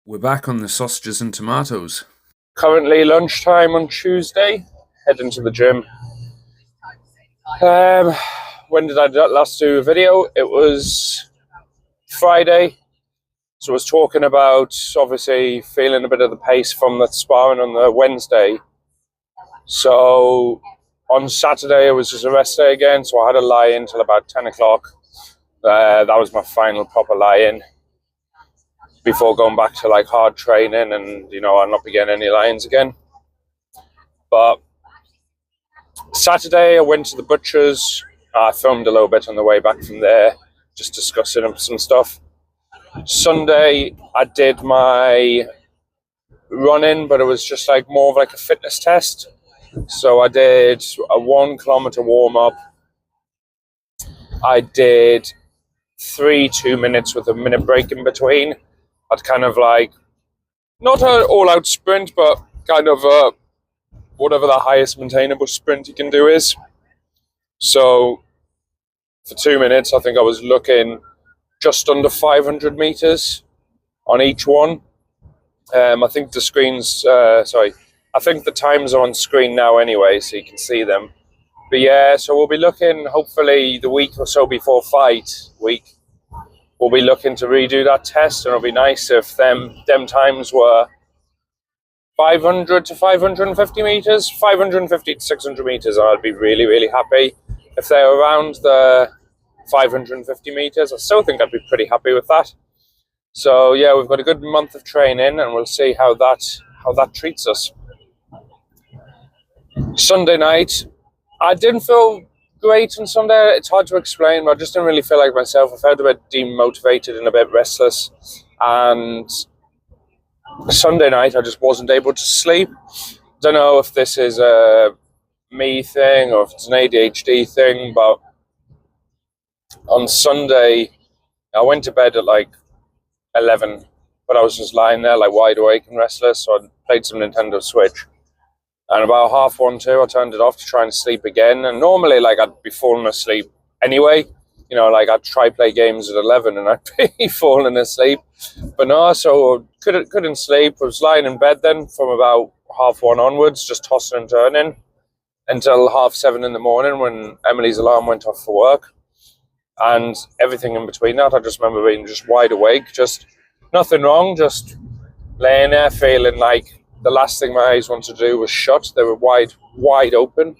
We're back on the sausages and tomatoes. Currently lunchtime on Tuesday, heading to the gym. When did I last do a video? It was Friday. So I was talking about obviously feeling a bit of the pace from the sparring on the Wednesday. So on Saturday it was just a rest day again, so I had a lie-in till about 10 o'clock. That was my final proper lie-in before going back to like hard training, and I'll not be getting any lie-ins again. But Saturday I went to the butcher's. I filmed a little bit on the way back from there, just discussing some stuff. Sunday I did my running, but it was just like more of like a fitness test. So I did a 1 kilometer warm-up. I did 3 2-minutes with a minute break in between. I'd kind of like, not an all-out sprint, but kind of whatever the highest maintainable sprint you can do is. So for 2 minutes, I think I was looking just under 500 meters on each one. I think the screens, I think the times are on screen now anyway, so you can see them. But yeah, so we'll be looking, hopefully the week or so before fight week, we'll be looking to redo that test, and it'll be nice if them times were 500 to 550 meters, 550 to 600 meters, I'd be really, really happy. If they're around the 550 meters, I still think I'd be pretty happy with that. So yeah, we've got a good month of training, and we'll see how that treats us. Sunday night, I didn't feel great on Sunday. It's hard to explain, but I just didn't really feel like myself. I felt a bit demotivated and a bit restless. And Sunday night, I just wasn't able to sleep. Don't know if this is a me thing or if it's an ADHD thing, but on Sunday, I went to bed at like 11, but I was just lying there like wide awake and restless, so I played some Nintendo Switch. And about 1:30, 2, I turned it off to try and sleep again. And normally, like, I'd be falling asleep anyway. Like I'd try play games at 11 and I'd be falling asleep. But no, so couldn't sleep. I was lying in bed then from about 1:30 onwards, just tossing and turning until 7:30 in the morning when Emily's alarm went off for work. And everything in between that, I just remember being just wide awake, just nothing wrong, just laying there feeling like the last thing my eyes wanted to do was shut. They were wide open.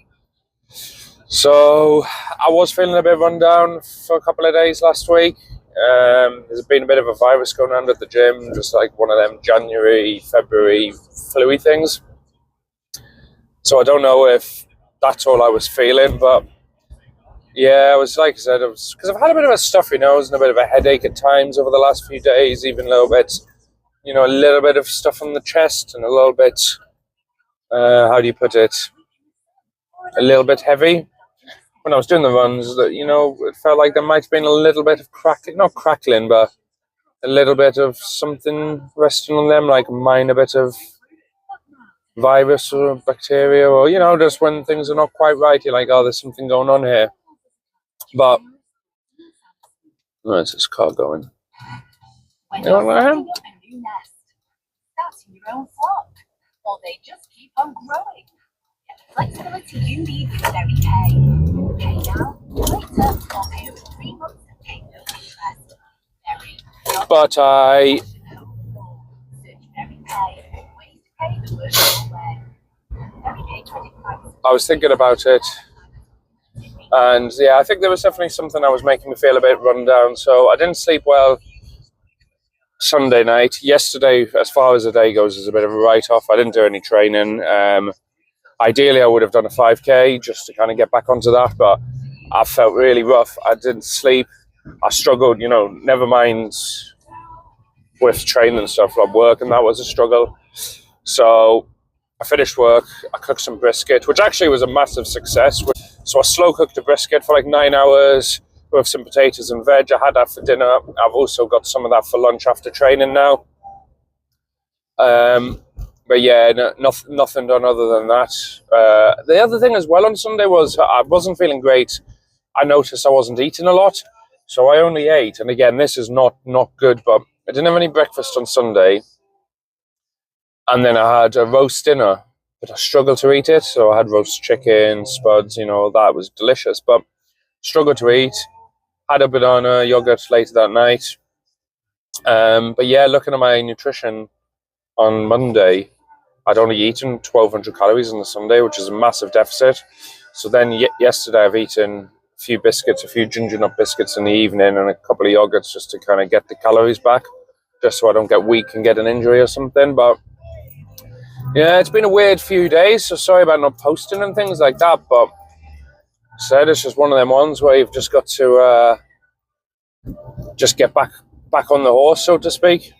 So I was feeling a bit run down for a couple of days last week. There's been a bit of a virus going around at the gym, just like one of them January, February flu things. So I don't know if that's all I was feeling, but yeah, it was like I said, because I've had a bit of a stuffy nose and a bit of a headache at times over the last few days, even a little bit, a little bit of stuff on the chest and a little bit, how do you put it, a little bit heavy. When I was doing the runs, it felt like there might have been a little bit of not crackling, but a little bit of something resting on them, like a minor bit of virus or bacteria, or, just when things are not quite right, you're like, oh, there's something going on here. But, where's this car going? When you're starting a new nest, starting your own flock, or they just keep on growing. Get the flexibility you need with Very Pay. Pay now, later, or pay over 3 months and pay no interest. But I... Search Very Pay. Ways to pay the work your way. Very Pay 25. I was thinking about it. And yeah, I think there was definitely something that was making me feel a bit run down. So I didn't sleep well Sunday night. Yesterday, as far as the day goes, is a bit of a write-off. I didn't do any training. Ideally, I would have done a 5K just to kind of get back onto that, but I felt really rough. I didn't sleep. I struggled, never mind with training and stuff, like work, and that was a struggle. So I finished work. I cooked some brisket, which actually was a massive success. So I slow cooked a brisket for like 9 hours with some potatoes and veg. I had that for dinner. I've also got some of that for lunch after training now. But yeah, nothing done other than that. The other thing as well on Sunday was I wasn't feeling great. I noticed I wasn't eating a lot. So I only ate. And again, this is not good, but I didn't have any breakfast on Sunday. And then I had a roast dinner, but I struggled to eat it. So I had roast chicken, spuds, that was delicious, but struggled to eat. Had a banana yogurt later that night. But yeah, looking at my nutrition on Monday, I'd only eaten 1,200 calories on the Sunday, which is a massive deficit. So then yesterday I've eaten a few biscuits, a few ginger nut biscuits in the evening and a couple of yogurts just to kind of get the calories back, just so I don't get weak and get an injury or something. But yeah, it's been a weird few days, so sorry about not posting and things like that, but said it's just one of them ones where you've just got to just get back on the horse, so to speak.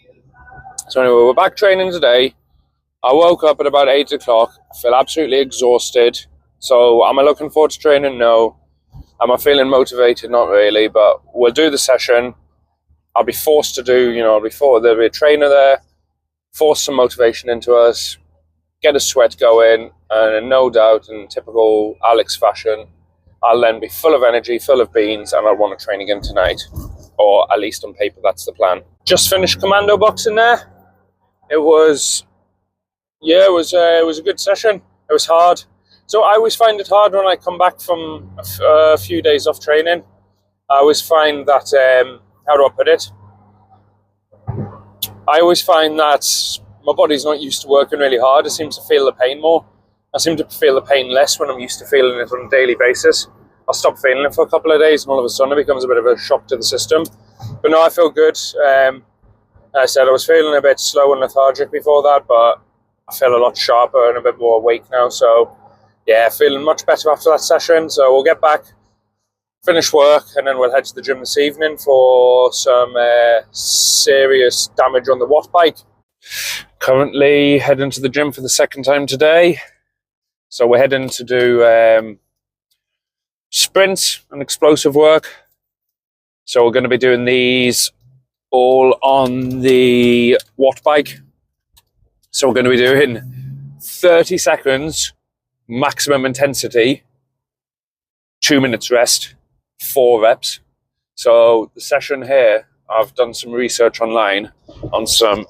So anyway, we're back training today. I woke up at about 8 o'clock. I feel absolutely exhausted. So am I looking forward to training? No. Am I feeling motivated? Not really, but we'll do the session. I'll be forced to do, there'll be a trainer there, force some motivation into us, get a sweat going, and no doubt, in typical Alex fashion, I'll then be full of energy, full of beans, and I'll want to train again tonight. Or at least on paper, that's the plan. Just finished commando boxing there. It was a good session. It was hard. So I always find it hard when I come back from a few days off training. I always find that, how do I put it? I always find that my body's not used to working really hard. I seem to feel the pain more. I seem to feel the pain less when I'm used to feeling it on a daily basis. I'll stop feeling it for a couple of days and all of a sudden it becomes a bit of a shock to the system. But no, I feel good. I said I was feeling a bit slow and lethargic before that, but I feel a lot sharper and a bit more awake now. So yeah, feeling much better after that session. So we'll get back, finish work, and then we'll head to the gym this evening for some serious damage on the watt bike. Currently heading to the gym for the second time today. So we're heading to do sprints and explosive work. So we're going to be doing these all on the watt bike. So we're going to be doing 30 seconds maximum intensity, 2 minutes rest, 4 reps. So the session here, I've done some research online on some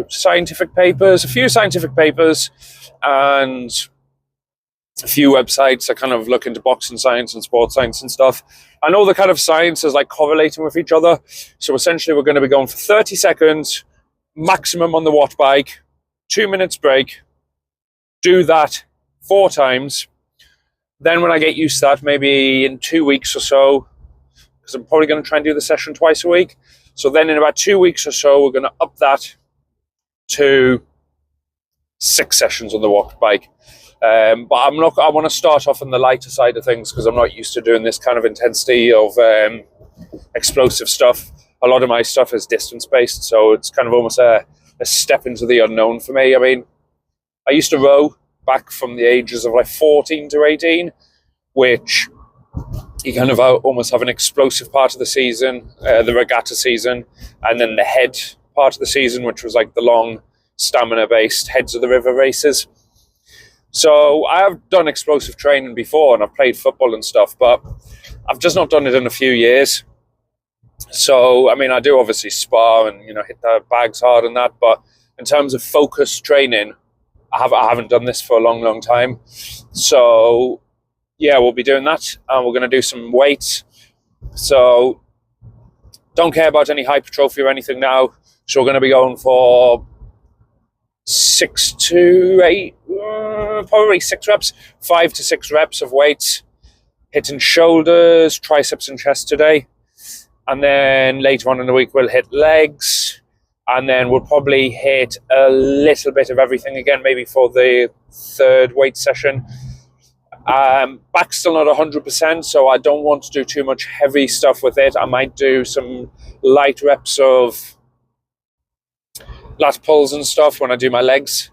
scientific papers, a few scientific papers, and a few websites that kind of look into boxing science and sports science and stuff. And all the kind of science is like correlating with each other. So essentially we're going to be going for 30 seconds, maximum on the watt bike, 2 minutes break. Do that 4 times. Then when I get used to that, maybe in 2 weeks or so, because I'm probably going to try and do the session twice a week. So then in about 2 weeks or so, we're going to up that to 6 sessions on the watt bike. But I want to start off on the lighter side of things because I'm not used to doing this kind of intensity of explosive stuff. A lot of my stuff is distance-based, so it's kind of almost a step into the unknown for me. I mean, I used to row back from the ages of like 14 to 18, which you kind of almost have an explosive part of the season, the regatta season, and then the head part of the season, which was like the long stamina-based heads of the river races. So I have done explosive training before and I've played football and stuff, but I've just not done it in a few years. So, I mean, I do obviously spar and, hit the bags hard and that, but in terms of focused training, I haven't done this for a long, long time. So, yeah, we'll be doing that and we're going to do some weights. So, don't care about any hypertrophy or anything now. So we're going to be going for 6 to 8, probably 6 reps, 5 to 6 reps of weights, hitting shoulders, triceps and chest today. And then later on in the week, we'll hit legs. And then we'll probably hit a little bit of everything again, maybe for the 3rd weight session. Back's still not 100%, so I don't want to do too much heavy stuff with it. I might do some light reps of lat pulls and stuff when I do my legs.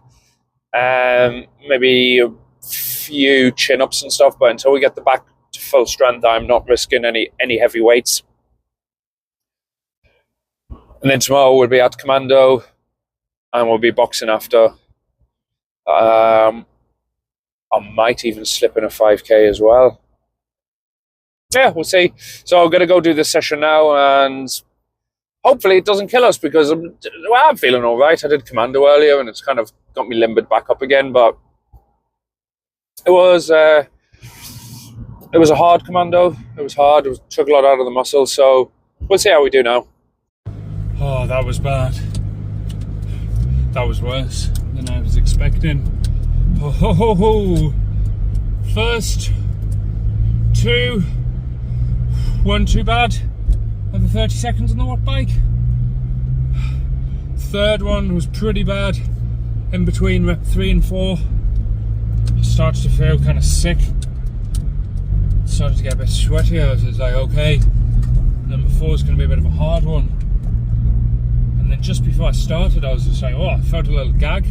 Maybe a few chin-ups and stuff, but until we get the back to full strength, I'm not risking any heavy weights. And then tomorrow we'll be at commando and we'll be boxing after. I might even slip in a 5K as well. Yeah, we'll see. So I'm going to go do this session now and hopefully it doesn't kill us, because I'm feeling all right. I did commando earlier and it's kind of got me limbered back up again, but it was a hard commando. It was hard. It took a lot out of the muscle, so we'll see how we do now. Oh, that was bad. That was worse than I was expecting. Oh, ho, ho, ho. First two weren't too bad. Over 30 seconds on the watt bike. Third one was pretty bad. In between rep 3 and 4, I started to feel kind of sick. Started to get a bit sweaty. I was like, okay, number 4 is going to be a bit of a hard one. And then just before I started, I was just like, oh, I felt a little gag.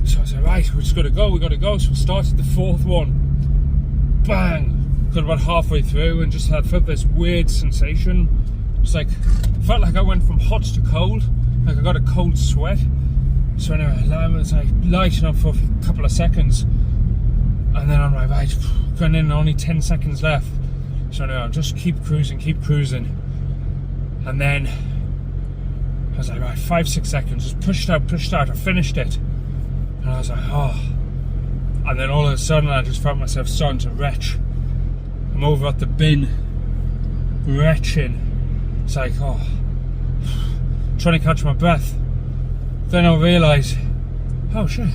So I was like, right, we just got to go, we got to go. So I started the 4th one. Bang! Got about halfway through and just felt this weird sensation. It's like, felt like I went from hot to cold. Like I got a cold sweat. So anyway, I was like lighting up for a couple of seconds. And then I'm like, right, going in, only 10 seconds left. So anyway, I'll just keep cruising. And then I was like, right, 5-6 seconds, just pushed out, I finished it. And I was like, oh. And then all of a sudden I just felt myself starting to retch. I'm over at the bin, retching. It's like, oh, trying to catch my breath. Then I realise, oh shit,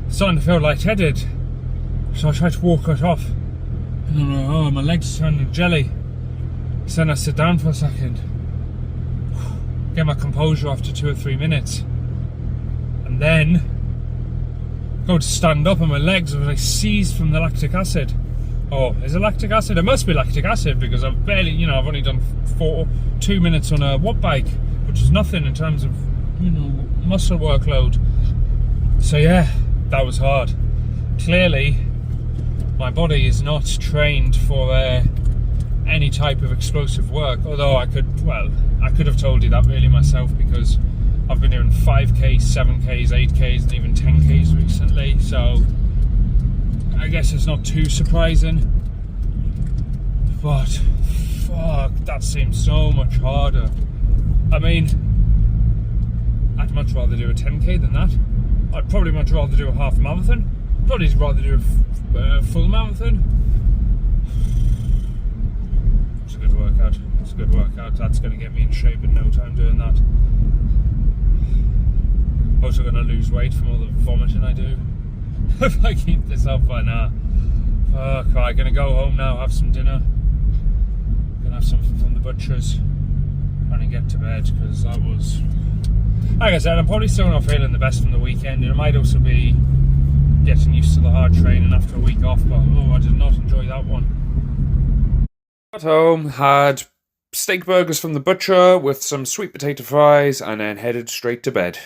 starting to feel lightheaded. So I tried to walk it off. And I'm like, oh, my legs are turning jelly. So then I sit down for a second, get my composure after 2 or 3 minutes. And then go to stand up and my legs were like seized from the lactic acid. Oh, is it lactic acid? It must be lactic acid, because I've barely, I've only done 2 minutes on a watt bike, which is nothing in terms of, muscle workload. So yeah, that was hard. Clearly, my body is not trained for any type of explosive work, although I could have told you that really myself, because I've been doing 5Ks, 7Ks, 8Ks and even 10Ks recently, so I guess it's not too surprising. But fuck, that seems so much harder. I mean, I'd much rather do a 10K than that. I'd probably much rather do a half marathon. Probably rather do a full marathon. It's a good workout. That's going to get me in shape in no time doing that. Also going to lose weight from all the vomiting I do. If I keep this up by now. Fuck, I'm going to go home now, have some dinner. Gonna have something from the butcher's. Trying to get to bed, because that was... Like I said, I'm probably still not feeling the best from the weekend. It might also be getting used to the hard training after a week off, but I did not enjoy that one. Got home, had steak burgers from the butcher with some sweet potato fries, and then headed straight to bed.